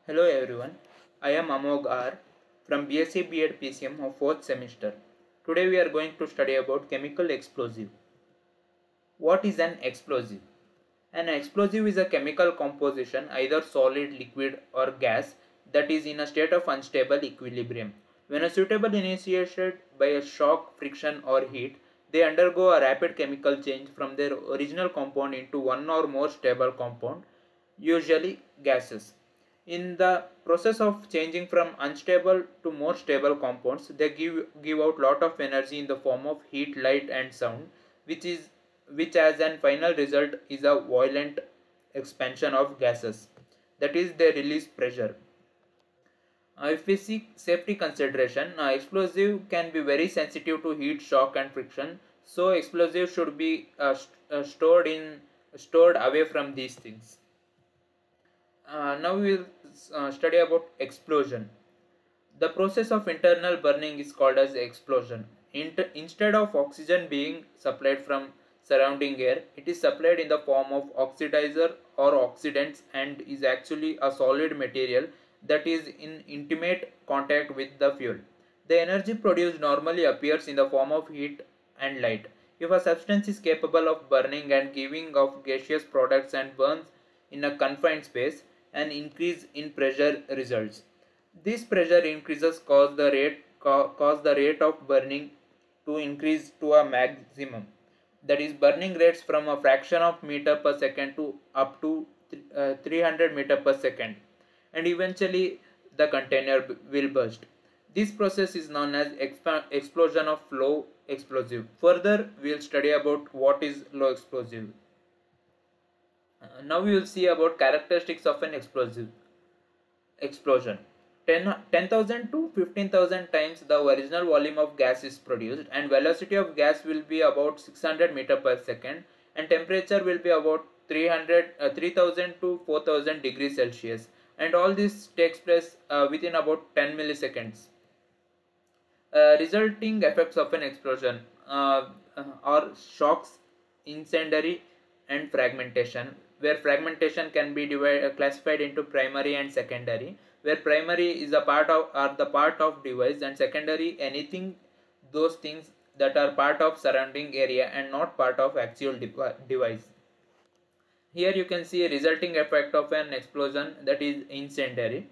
Hello everyone, I am Amog R from BSc B.Ed PCM of 4th semester. Today we are going to study about chemical explosive. What is an explosive? An explosive is a chemical composition, either solid, liquid or gas, that is in a state of unstable equilibrium. When a suitable initiated by a shock, friction or heat, they undergo a rapid chemical change from their original compound into one or more stable compound, usually gases. In the process of changing from unstable to more stable compounds, they give out lot of energy in the form of heat, light and sound, which is which as an final result is a violent expansion of gases, that is they release pressure. If we see safety consideration, explosive can be very sensitive to heat, shock and friction, so explosive should be stored away from these things. Now we will study about explosion. The process of internal burning is called as explosion. Instead of oxygen being supplied from surrounding air, it is supplied in the form of oxidizer or oxidants and is actually a solid material that is in intimate contact with the fuel. The energy produced normally appears in the form of heat and light. If a substance is capable of burning and giving off gaseous products and burns in a confined space, an increase in pressure results. This pressure increases cause the rate of burning to increase to a maximum. That is, burning rates from a fraction of meter per second to up to 300 meter per second, and eventually the container will burst. This process is known as explosion of low explosive. Further, we will study about what is low explosive. Now we will see about characteristics of an explosive explosion. 10,000 to 15,000 times the original volume of gas is produced, and velocity of gas will be about 600 meter per second, and temperature will be about 3000 to 4000 degrees Celsius, and all this takes place within about 10 milliseconds. Resulting effects of an explosion are shocks, incendiary and fragmentation, where fragmentation can be classified into primary and secondary, where primary is a part of are the part of device and secondary anything those things that are part of surrounding area and not part of actual device. Here you can see a resulting effect of an explosion, that is incendiary,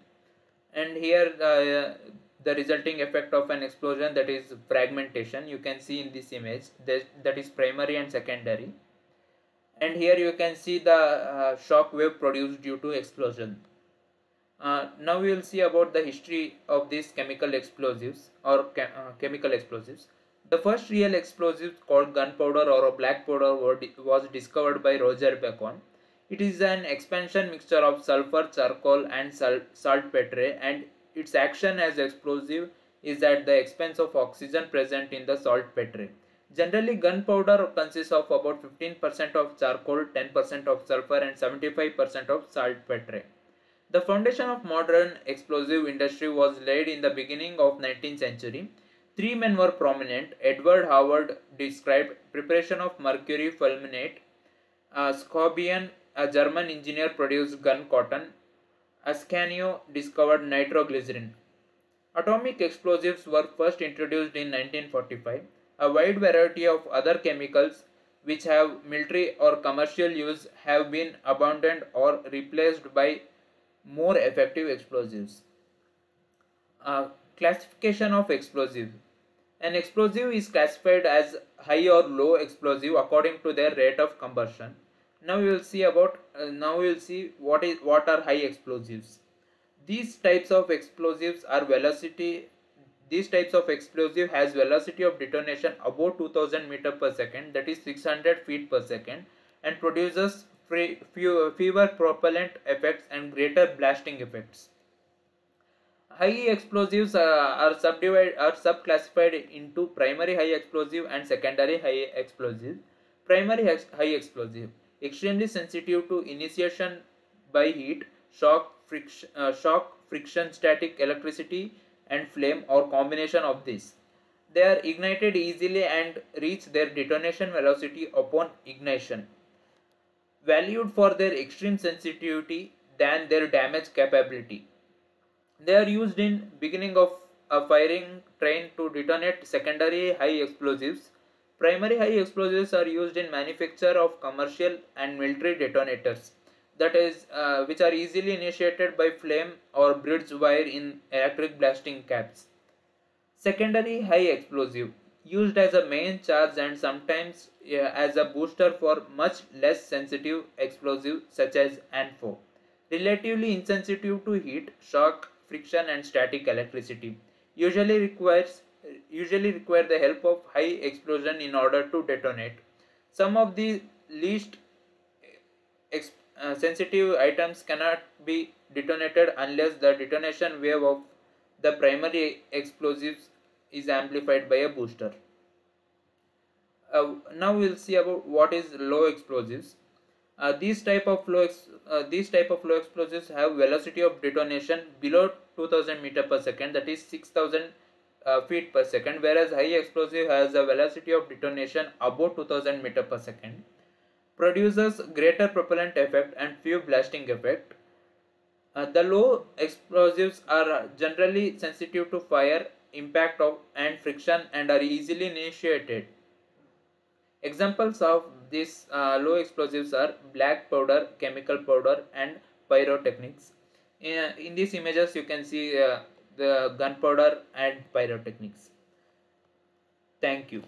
and here the resulting effect of an explosion, that is fragmentation. You can see in this image that is primary and secondary, and here you can see the shock wave produced due to explosion. Now we will see about the history of these chemical explosives or chemical explosives. The first real explosive called gunpowder or black powder was discovered by Roger Bacon. It is an expansion mixture of sulfur, charcoal and saltpetre, and its action as explosive is at the expense of oxygen present in the saltpetre. Generally, gunpowder consists of about 15% of charcoal, 10% of sulfur and 75% of saltpetre. The foundation of modern explosive industry was laid in the beginning of 19th century. Three men were prominent. Edward Howard described preparation of mercury fulminate. Scorbion, a German engineer, produced gun cotton. Ascanio discovered nitroglycerin. Atomic explosives were first introduced in 1945. A wide variety of other chemicals which have military or commercial use have been abandoned or replaced by more effective explosives. Classification of explosive. An explosive is classified as high or low explosive according to their rate of combustion. Now we will see what are high explosives. These types of explosives are velocity. These types of explosive has velocity of detonation above 2000 meter per second, that is 600 feet per second, and produces fewer propellant effects and greater blasting effects. High explosives are subclassified into primary high explosive and secondary high explosive. Primary high explosive, extremely sensitive to initiation by heat, shock, friction, static electricity, and flame, or combination of these. They are ignited easily and reach their detonation velocity upon ignition. Valued for their extreme sensitivity than their damage capability. They are used in beginning of a firing train to detonate secondary high explosives. Primary high explosives are used in manufacture of commercial and military detonators, that is, which are easily initiated by flame or bridge wire in electric blasting caps. Secondary high explosive, used as a main charge and sometimes as a booster for much less sensitive explosive such as ANFO. Relatively insensitive to heat, shock, friction and static electricity. Usually require the help of high explosion in order to detonate. Some of the least sensitive items cannot be detonated unless the detonation wave of the primary explosives is amplified by a booster. Now we'll see about what is low explosives. These type of low explosives have velocity of detonation below 2000 meter per second, that is 6000 feet per second, whereas high explosive has a velocity of detonation above 2000 meter per second, produces greater propellant effect and few blasting effect. The low explosives are generally sensitive to fire, impact of, and friction and are easily initiated. Examples of these low explosives are black powder, chemical powder, and pyrotechnics. In these images, you can see the gunpowder and pyrotechnics. Thank you.